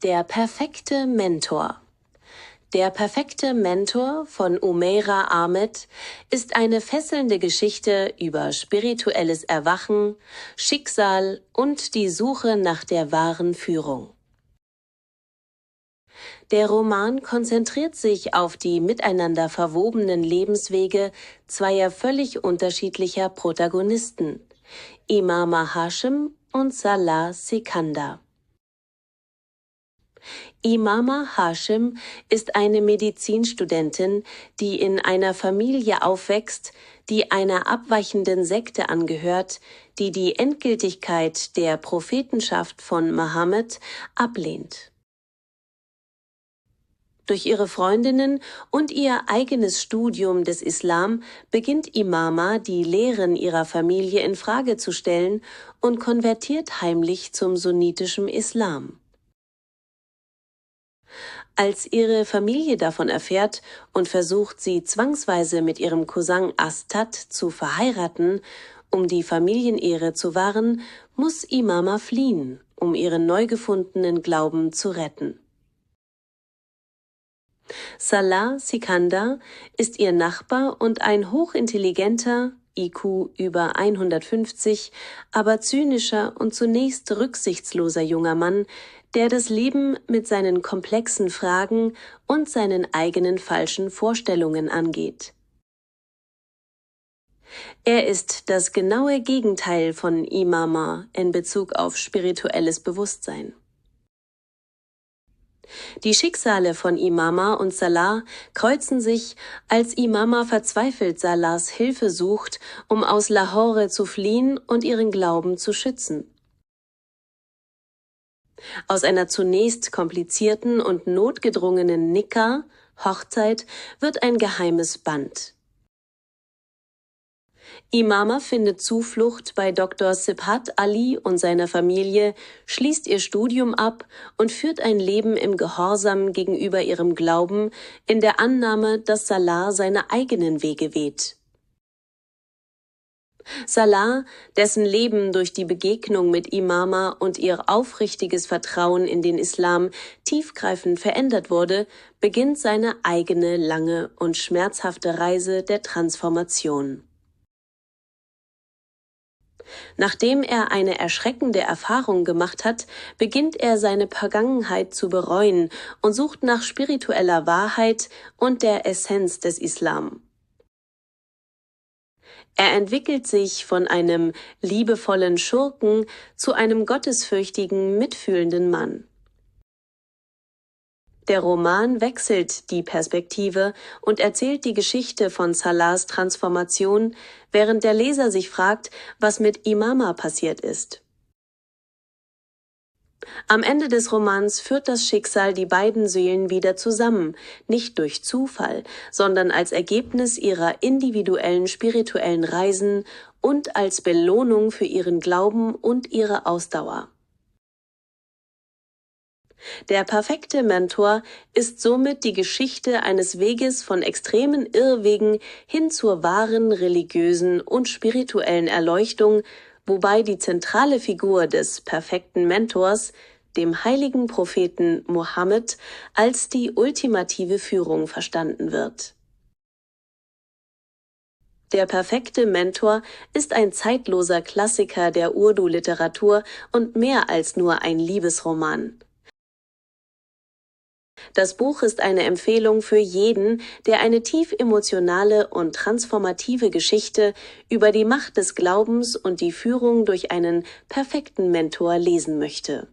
Der perfekte Mentor. Der perfekte Mentor von Umaira Ahmed ist eine fesselnde Geschichte über spirituelles Erwachen, Schicksal und die Suche nach der wahren Führung. Der Roman konzentriert sich auf die miteinander verwobenen Lebenswege zweier völlig unterschiedlicher Protagonisten, Imama Hashim und Salah Sikandar. Imama Hashim ist eine Medizinstudentin, die in einer Familie aufwächst, die einer abweichenden Sekte angehört, die die Endgültigkeit der Prophetenschaft von Mohammed ablehnt. Durch ihre Freundinnen und ihr eigenes Studium des Islam beginnt Imama, die Lehren ihrer Familie in Frage zu stellen und konvertiert heimlich zum sunnitischen Islam. Als ihre Familie davon erfährt und versucht, sie zwangsweise mit ihrem Cousin Astad zu verheiraten, um die Familienehre zu wahren, muss Imama fliehen, um ihren neu gefundenen Glauben zu retten. Salah Sikandar ist ihr Nachbar und ein hochintelligenter, IQ über 150, aber zynischer und zunächst rücksichtsloser junger Mann, der das Leben mit seinen komplexen Fragen und seinen eigenen falschen Vorstellungen angeht. Er ist das genaue Gegenteil von Imama in Bezug auf spirituelles Bewusstsein. Die Schicksale von Imama und Salah kreuzen sich, als Imama verzweifelt Salahs Hilfe sucht, um aus Lahore zu fliehen und ihren Glauben zu schützen. Aus einer zunächst komplizierten und notgedrungenen Nikah, Hochzeit, wird ein geheimes Band. Imama findet Zuflucht bei Dr. Sibhat Ali und seiner Familie, schließt ihr Studium ab und führt ein Leben im Gehorsam gegenüber ihrem Glauben, in der Annahme, dass Salah seine eigenen Wege wählt. Salah, dessen Leben durch die Begegnung mit Imama und ihr aufrichtiges Vertrauen in den Islam tiefgreifend verändert wurde, beginnt seine eigene lange und schmerzhafte Reise der Transformation. Nachdem er eine erschreckende Erfahrung gemacht hat, beginnt er seine Vergangenheit zu bereuen und sucht nach spiritueller Wahrheit und der Essenz des Islam. Er entwickelt sich von einem liebevollen Schurken zu einem gottesfürchtigen, mitfühlenden Mann. Der Roman wechselt die Perspektive und erzählt die Geschichte von Salahs Transformation, während der Leser sich fragt, was mit Imama passiert ist. Am Ende des Romans führt das Schicksal die beiden Seelen wieder zusammen, nicht durch Zufall, sondern als Ergebnis ihrer individuellen spirituellen Reisen und als Belohnung für ihren Glauben und ihre Ausdauer. Der perfekte Mentor ist somit die Geschichte eines Weges von extremen Irrwegen hin zur wahren religiösen und spirituellen Erleuchtung, wobei die zentrale Figur des perfekten Mentors, dem heiligen Propheten Mohammed, als die ultimative Führung verstanden wird. Der perfekte Mentor ist ein zeitloser Klassiker der Urdu-Literatur und mehr als nur ein Liebesroman. Das Buch ist eine Empfehlung für jeden, der eine tief emotionale und transformative Geschichte über die Macht des Glaubens und die Führung durch einen perfekten Mentor lesen möchte.